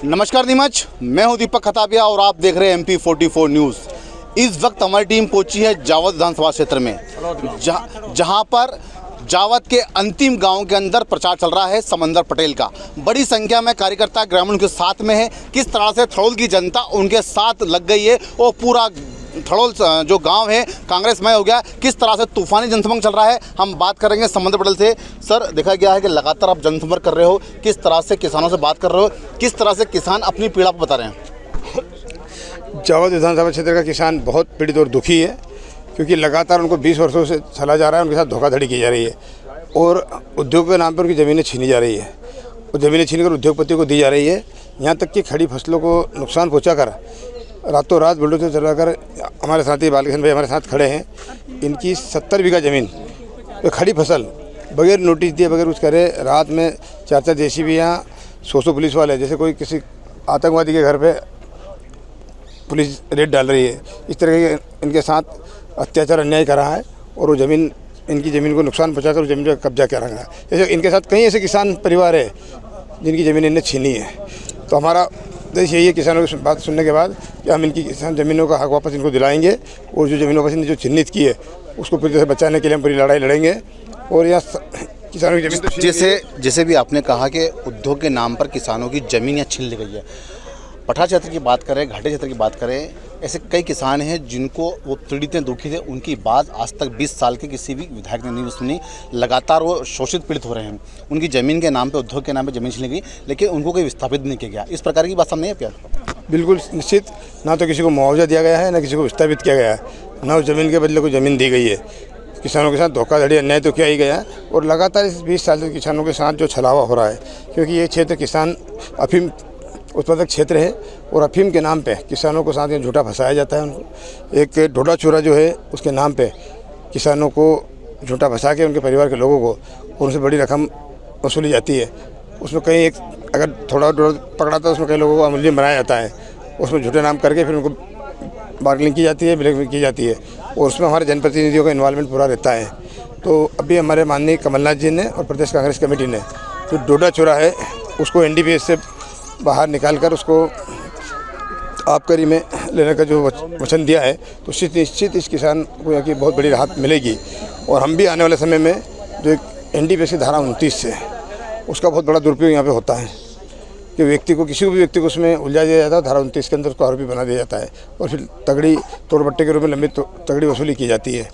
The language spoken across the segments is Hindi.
नमस्कार नीमच, मैं हूं दीपक खताबिया और आप देख रहे हैं MP44 न्यूज़। इस वक्त हमारी टीम पहुंची है जावद विधानसभा क्षेत्र में, जहां पर जावद के अंतिम गांव के अंदर प्रचार चल रहा है समंदर पटेल का। बड़ी संख्या में कार्यकर्ता ग्रामीण के साथ में है। किस तरह से थड़ोल की जनता उनके साथ लग गई है और पूरा थड़ोल जो गांव है कांग्रेसमय हो गया, किस तरह से तूफानी जनसंपर्क चल रहा है, हम बात करेंगे समंदर पटेल से। सर, देखा गया है कि लगातार आप जनसंपर्क कर रहे हो, किस तरह से किसानों से बात कर रहे हो, किस तरह से किसान अपनी पीड़ा को बता रहे हैं? जावद विधानसभा क्षेत्र का किसान बहुत पीड़ित और दुखी है, क्योंकि लगातार उनको 20 वर्षों से चला जा रहा है, उनके साथ धोखाधड़ी की जा रही है और उद्योग के नाम पर उनकी ज़मीनें छीनी जा रही है और ज़मीनें छीन कर उद्योगपतियों को दी जा रही है। यहाँ तक कि खड़ी फसलों को नुकसान पहुँचा कर रातों रात बुलडोजर चलाकर हमारे साथी बालकृष्ण भाई हमारे साथ खड़े हैं। इनकी 70 बीघा ज़मीन तो खड़ी फसल बगैर नोटिस दिए, बगैर कुछ करे, रात में 4-4 JCB यहाँ 100 पुलिस वाले, जैसे कोई किसी आतंकवादी के घर पे पुलिस रेड डाल रही है, इस तरह के इनके साथ अत्याचार अन्याय कर रहा है और वो ज़मीन, इनकी ज़मीन को नुकसान पहुँचाकर उस ज़मीन पर कब्जा कर रहा है। जैसे इनके साथ कई ऐसे किसान परिवार है जिनकी ज़मीन इन्हें छीनी है। तो हमारा देश यही है, किसानों की बात सुनने के बाद, कि हम इनकी किसान ज़मीनों का हक वापस इनको दिलाएंगे और जो ज़मीन वापस इन्हें जो चिन्हित की है उसको पूरी तरह से बचाने के लिए हम पूरी लड़ाई लड़ेंगे। और यहाँ किसानों की ज़मीन जैसे भी आपने कहा कि उद्योग के नाम पर किसानों की ज़मीन यहाँ छीन ली गई है। पठार क्षेत्र की बात करें, घाटी क्षेत्र की बात करें, ऐसे कई किसान हैं जिनको वो पीड़ित हैं, दुखी थे। उनकी बात आज तक 20 साल के किसी भी विधायक ने नहीं सुनी। लगातार वो शोषित पीड़ित हो रहे हैं। उनकी ज़मीन के नाम पे, उद्योग के नाम पे ज़मीन छीनी गई, लेकिन उनको कोई विस्थापित नहीं किया गया। इस प्रकार की बात सामने है प्यार? बिल्कुल निश्चित, ना तो किसी को मुआवजा दिया गया है, ना किसी को विस्थापित किया गया है, ना उस ज़मीन के बदले कोई ज़मीन दी गई है। किसानों के साथ धोखाधड़ी अन्याय तो किया ही गया है और लगातार इस 20 साल से किसानों के साथ जो छलावा हो रहा है, क्योंकि ये क्षेत्र किसान अफीम उत्पादक क्षेत्र है और अफीम के नाम पे किसानों को साथ में झूठा फंसाया जाता है। उनको एक ढोडा चूरा जो है उसके नाम पे किसानों को झूठा फंसा के उनके परिवार के लोगों को उनसे बड़ी रकम वसूली जाती है। उसमें कहीं एक अगर थोड़ा पकड़ा तो उसमें कई लोगों को अमूल्य बनाया जाता है, उसमें झूठे नाम करके फिर उनको बार्गेनिंग की जाती है, ब्लैकमेल की जाती है और उसमें हमारे जनप्रतिनिधियों का इन्वॉल्वमेंट पूरा रहता है। तो अभी हमारे माननीय कमलनाथ जी ने और प्रदेश कांग्रेस कमेटी ने जो ढोडा चूरा है उसको NDPS से बाहर निकालकर उसको आबकारी में लेने का जो वचन दिया है, तो निश्चित इस किसान को यहाँ की बहुत बड़ी राहत मिलेगी। और हम भी आने वाले समय में जो एक NDPS की धारा 29 से उसका बहुत बड़ा दुरुपयोग यहाँ पे होता है कि व्यक्ति को, किसी भी व्यक्ति को उसमें उलझा दिया जाता है, धारा 29 के अंदर उसको आरोपी बना दिया जाता है और फिर तगड़ी तोड़बट्टे के रूप में लंबी तगड़ी वसूली की जाती है।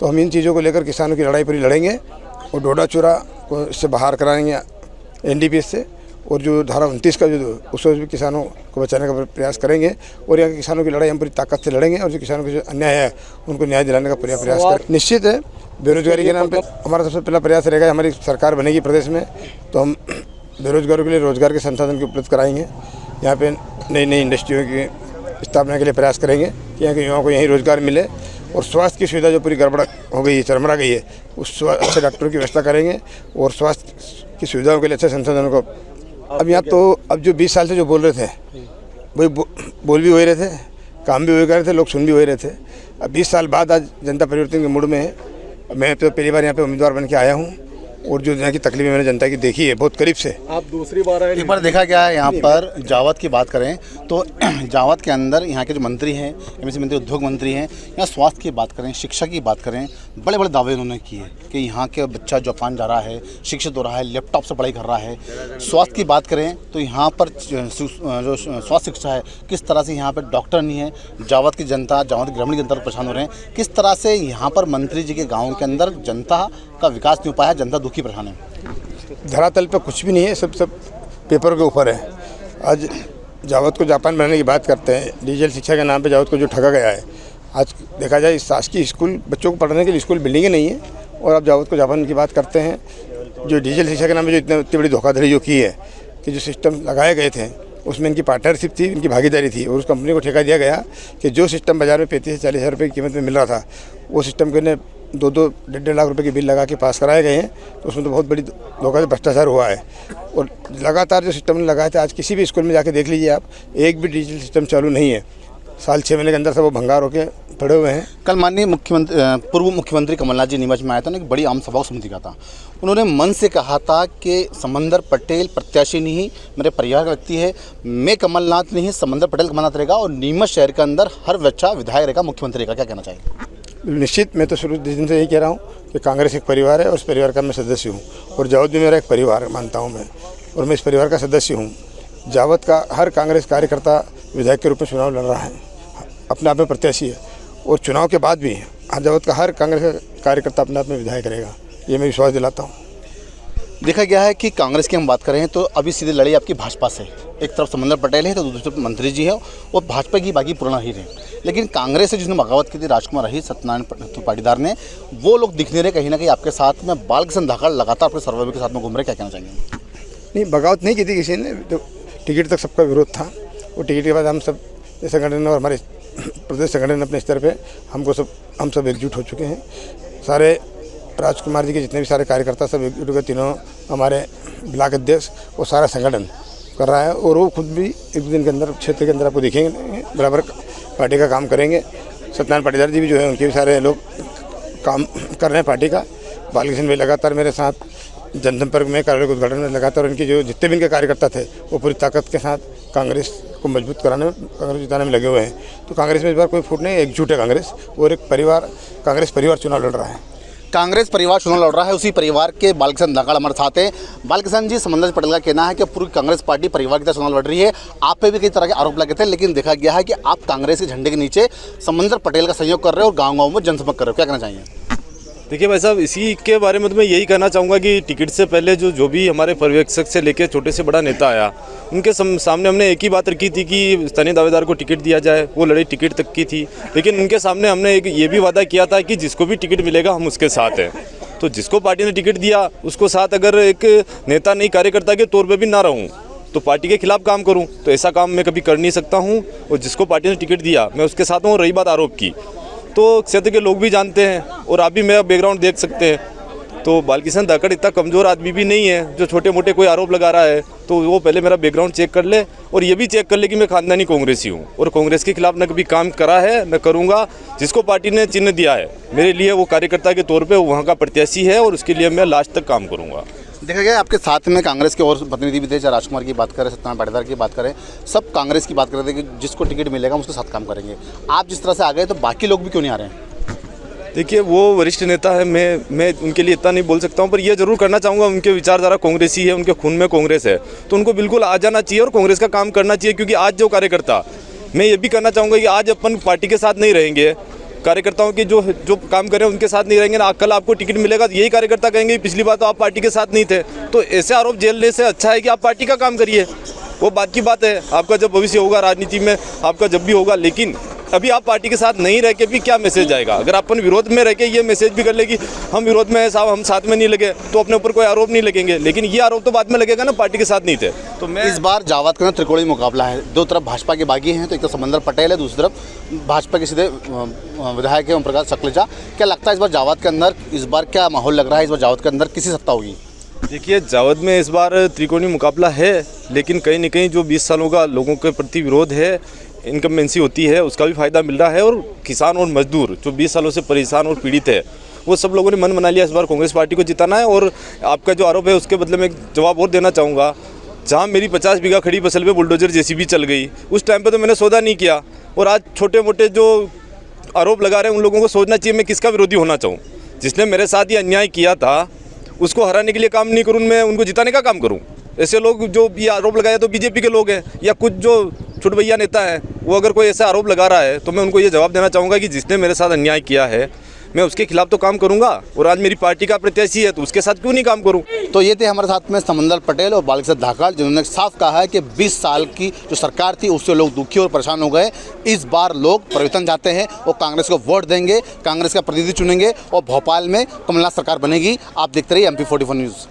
तो हम इन चीज़ों को लेकर किसानों की लड़ाई पूरी लड़ेंगे और ढोडा चूरा को इससे बाहर कराएंगे NDPS से और जो धारा 29 का जो उसको भी किसानों को बचाने का प्रयास करेंगे और यहाँ के किसानों की लड़ाई हम पूरी ताकत से लड़ेंगे और जो किसानों के जो अन्याय है उनको न्याय दिलाने का पूरा प्रयास करें। निश्चित है, बेरोजगारी के नाम पे हमारा सबसे पहला प्रयास रहेगा, हमारी सरकार बनेगी प्रदेश में तो हम बेरोजगारों के लिए रोजगार के संसाधन की उपलब्ध कराएंगे। यहाँ पे नई नई इंडस्ट्रियों की स्थापना के लिए प्रयास करेंगे कि यहाँ के युवाओं को यहीं रोजगार मिले और स्वास्थ्य की सुविधा जो पूरी गड़बड़ हो गई है, चरमरा गई है, उस अच्छे डॉक्टरों की व्यवस्था करेंगे और स्वास्थ्य की सुविधाओं के लिए अच्छे संसाधनों को। अब यहाँ तो अब जो 20 साल से जो बोल रहे थे वही बोल भी हो रहे थे, काम भी हो रहे थे, लोग सुन भी हो रहे थे। अब 20 साल बाद आज जनता परिवर्तन के मूड में है। मैं तो पहली बार यहाँ पे उम्मीदवार बन के आया हूँ और जो यहाँ की तकलीफें मैंने जनता की देखी है बहुत करीब से। आप दूसरी बार आए? एक बार देखा गया है यहाँ पर जावद की बात करें तो जावद के अंदर यहाँ के जो मंत्री हैं, MSC मंत्री, उद्योग मंत्री हैं, यहाँ स्वास्थ्य की बात करें, शिक्षा की बात करें, बड़े बड़े दावे उन्होंने किए कि यहाँ के बच्चा जापान जा रहा है, शिक्षित हो रहा है, लैपटॉप से पढ़ाई कर रहा है। स्वास्थ्य की बात करें तो यहाँ पर जो स्वास्थ्य शिक्षा है, किस तरह से यहाँ पर डॉक्टर नहीं है। जावद की जनता, जावद की ग्रामीण जनता परेशान हो रहे हैं। किस तरह से यहाँ पर मंत्री जी के गाँव के अंदर जनता का विकास नहीं हो पाया, जनता दुखी परेशान है। धरातल पे कुछ भी नहीं है, सब पेपर के ऊपर है। आज जावद को जापान बनाने की बात करते हैं, डिजिटल शिक्षा के नाम पे जावद को जो ठगा गया है। आज देखा जाए शासकीय स्कूल, बच्चों को पढ़ने के लिए स्कूल बिल्डिंगें नहीं है और आप जावद को जापान की बात करते हैं। जो डिजिटल शिक्षा के नाम पे जो इतनी बड़ी धोखाधड़ी जो की है कि जो सिस्टम लगाए गए थे उसमें इनकी पार्टनरशिप थी, इनकी भागीदारी थी और उस कंपनी को ठेका दिया गया कि जो सिस्टम बाज़ार में 35 से 40 हज़ार रुपये की कीमत में मिल रहा था, वो सिस्टम के ने 2-2-1.5 लाख रुपए के बिल लगा के पास कराए गए हैं। तो उसमें तो बहुत बड़ी धोखा भ्रष्टाचार हुआ है और लगातार जो सिस्टम ने लगाए थे, आज किसी भी स्कूल में जाके देख लीजिए आप, एक भी डिजिटल सिस्टम चालू नहीं है। साल 6 महीने के अंदर सब वो भंगार होके पड़े हुए हैं। कल माननीय मुख्यमंत्री पूर्व मुख्यमंत्री कमलनाथ जी नीमच में आया था ना, एक बड़ी आम सभा को संबोधित किया था। उन्होंने मन से कहा था कि समंदर पटेल प्रत्याशी नहीं, मेरे परिवार का व्यक्ति है, मैं कमलनाथ नहीं, समंदर पटेल कमलनाथ रहेगा और नीमच शहर के अंदर हर बच्चा विधायक रहेगा, मुख्यमंत्री रहेगा। क्या कहना चाहिए? निश्चित, मैं तो शुरू दिन से यही कह रहा हूँ कि कांग्रेस एक परिवार है और उस परिवार का मैं सदस्य हूँ और जावद भी मेरा एक परिवार मानता हूँ मैं, और मैं इस परिवार का सदस्य हूँ। जावद का हर कांग्रेस कार्यकर्ता विधायक के रूप में चुनाव लड़ रहा है, अपने आप में प्रत्याशी है, और चुनाव के बाद भी जावद का हर कांग्रेस कार्यकर्ता अपने आप में विधायक रहेगा, ये मैं विश्वास दिलाता हूँ। देखा गया है कि कांग्रेस की हम बात करें तो अभी सीधी लड़ाई आपकी भाजपा से, एक तरफ समंदर पटेल है तो दूसरी तरफ मंत्री जी है और भाजपा की बाकी पुराना ही रहे। लेकिन कांग्रेस से जिसने बगावत की थी राजकुमार रही सत्यनारायण पाटीदार ने, वो लोग दिख नहीं रहे कहीं ना कहीं आपके साथ में। बालकृष्ण धाकड़ लगातार अपने सर्वे के साथ में घूम रहे, क्या कहना चाहेंगे? नहीं, बगावत नहीं की थी किसी ने, तो टिकट तक सबका विरोध था। वो टिकट के बाद हम सब संगठन और हमारे प्रदेश संगठन अपने स्तर पे हम सब एकजुट हो चुके हैं। सारे राजकुमार जी के जितने भी सारे कार्यकर्ता सब एकजुट हो गए, तीनों हमारे ब्लॉक अध्यक्ष वो सारा संगठन कर रहा है, और वो खुद भी एक दिन के अंदर क्षेत्र के अंदर आपको दिखेंगे, बराबर पार्टी का काम करेंगे। सत्यनारायण पाटीदार जी भी जो है उनके भी सारे लोग काम कर रहे हैं पार्टी का। बालकृष्ण भी लगातार मेरे साथ जनसंपर्क में, कार्यालय उद्घाटन में लगातार उनके जो जितने भी इनके कार्यकर्ता थे वो पूरी ताकत के साथ कांग्रेस को मजबूत कराने में, कांग्रेस जिताने में लगे हुए हैं। तो कांग्रेस में इस बार कोई फूट नहीं, एकजुट है कांग्रेस, और एक परिवार, कांग्रेस परिवार चुनाव लड़ रहा है। कांग्रेस परिवार चुनाव लड़ रहा है, उसी परिवार के बालकृष्ण धाकड़ हमारे साथ हैं। बालकृष्ण जी, समंदर पटेल का कहना है कि पूरी कांग्रेस पार्टी परिवार की तरह चुनाव लड़ रही है। आप पे भी कई तरह के आरोप लगे थे, लेकिन देखा गया है कि आप कांग्रेस के झंडे के नीचे समंदर पटेल का सहयोग कर रहे हो और गाँव-गाँव में जनसंपर्क कर रहे हो, क्या कहना चाहिए? देखिए भाई साहब, इसी के बारे में तो मैं यही कहना चाहूँगा कि टिकट से पहले जो भी हमारे पर्यवेक्षक से लेकर छोटे से बड़ा नेता आया, उनके सामने हमने एक ही बात रखी थी कि स्थानीय दावेदार को टिकट दिया जाए। वो लड़ाई टिकट तक की थी, लेकिन उनके सामने हमने एक ये भी वादा किया था कि जिसको भी टिकट मिलेगा हम उसके साथ हैं। तो जिसको पार्टी ने टिकट दिया उसको साथ अगर एक नेता नहीं कार्यकर्ता के तौर पर भी ना रहूँ तो पार्टी के खिलाफ काम करूँ, तो ऐसा काम मैं कभी कर नहीं सकता हूँ। और जिसको पार्टी ने टिकट दिया मैं उसके साथ हूँ। रही बात आरोप की, तो क्षेत्र के लोग भी जानते हैं और आप भी मेरा बैकग्राउंड देख सकते हैं। तो बालकृष्ण धाकड़ इतना कमज़ोर आदमी भी नहीं है जो छोटे मोटे कोई आरोप लगा रहा है। तो वो पहले मेरा बैकग्राउंड चेक कर ले और ये भी चेक कर ले कि मैं खानदानी कांग्रेसी हूँ और कांग्रेस के खिलाफ न कभी काम करा है न करूँगा। जिसको पार्टी ने चिन्ह दिया है मेरे लिए, वो कार्यकर्ता के तौर पर वहाँ का प्रत्याशी है और उसके लिए मैं लास्ट तक काम करूँगा। देखा गया आपके साथ में कांग्रेस के और प्रतिनिधि भी थे, चाहे राजकुमार की बात करें, सत्यनारायण पाटीदार की बात करें, सब कांग्रेस की बात कर रहे थे कि जिसको टिकट मिलेगा हम उसके साथ काम करेंगे। आप जिस तरह से आ गए तो बाकी लोग भी क्यों नहीं आ रहे हैं? देखिए, वो वरिष्ठ नेता है, मैं उनके लिए इतना नहीं बोल सकता हूँ, पर ये जरूर करना चाहूँगा, उनके विचारधारा कांग्रेसी है, उनके खून में कांग्रेस है, तो उनको बिल्कुल आ जाना चाहिए और कांग्रेस का काम करना चाहिए। क्योंकि आज जो कार्यकर्ता, मैं ये भी करना चाहूँगा कि आज अपन पार्टी के साथ नहीं रहेंगे, कार्यकर्ताओं के जो काम कर रहे हैं उनके साथ नहीं रहेंगे ना, कल आपको टिकट मिलेगा तो यही कार्यकर्ता कहेंगे पिछली बार तो आप पार्टी के साथ नहीं थे। तो ऐसे आरोप झेलने से अच्छा है कि आप पार्टी का काम करिए। वो बात की बात है, आपका जब भविष्य होगा राजनीति में, आपका जब भी होगा, लेकिन अभी आप पार्टी के साथ नहीं रह के भी क्या मैसेज जाएगा? अगर अपन विरोध में रह के ये मैसेज भी कर ले कि हम विरोध में हैं साहब, हम साथ में नहीं लगे, तो अपने ऊपर कोई आरोप नहीं लगेंगे। लेकिन ये आरोप तो बाद में लगेगा ना, पार्टी के साथ नहीं थे। तो मैं इस बार जावद का त्रिकोणीय मुकाबला है, दो तरफ भाजपा के बागी हैं, तो एक तरफ समंदर पटेल है, दूसरी तरफ भाजपा के सीधे विधायक है ओम प्रकाश सकलेचा। क्या लगता है इस बार जावद के अंदर, इस बार क्या माहौल लग रहा है, इस बार जावद के अंदर किसी सत्ता होगी? देखिए, जावद में इस बार त्रिकोणीय मुकाबला है, लेकिन कहीं न कहीं जो 20 सालों का लोगों के प्रति विरोध है, इनकम्बेंसी होती है, उसका भी फ़ायदा मिल रहा है। और किसान और मजदूर जो 20 सालों से परेशान और पीड़ित है, वो सब लोगों ने मन बना लिया इस बार कांग्रेस पार्टी को जिताना है। और आपका जो आरोप है उसके बदले में एक जवाब और देना चाहूँगा। जहाँ मेरी 50 बीघा खड़ी फसल पे बुलडोजर जेसीबी चल गई, उस टाइम पे तो मैंने सौदा नहीं किया। और आज छोटे मोटे जो आरोप लगा रहे हैं उन लोगों को सोचना चाहिए मैं किसका विरोधी होना चाहूँ। जिसने मेरे साथ ये अन्याय किया था उसको हराने के लिए काम नहीं करूँ, मैं उनको जिताने का काम करूँ। ऐसे लोग जो ये आरोप लगाया तो बीजेपी के लोग हैं या कुछ जो छुटभैया नेता है, वो अगर कोई ऐसा आरोप लगा रहा है तो मैं उनको ये जवाब देना चाहूँगा कि जिसने मेरे साथ अन्याय किया है मैं उसके खिलाफ तो काम करूंगा। और आज मेरी पार्टी का प्रत्याशी है तो उसके साथ क्यों नहीं काम करूं? तो ये थे हमारे साथ में समंदर पटेल और बालकृष्ण धाकड़, जिन्होंने साफ कहा है कि 20 साल की जो सरकार थी उससे लोग दुखी और परेशान हो गए। इस बार लोग परिवर्तन चाहते हैं और कांग्रेस को वोट देंगे, कांग्रेस का प्रतिनिधि चुनेंगे और भोपाल में कमलनाथ सरकार बनेगी। आप देखते रहिए MP44 न्यूज़।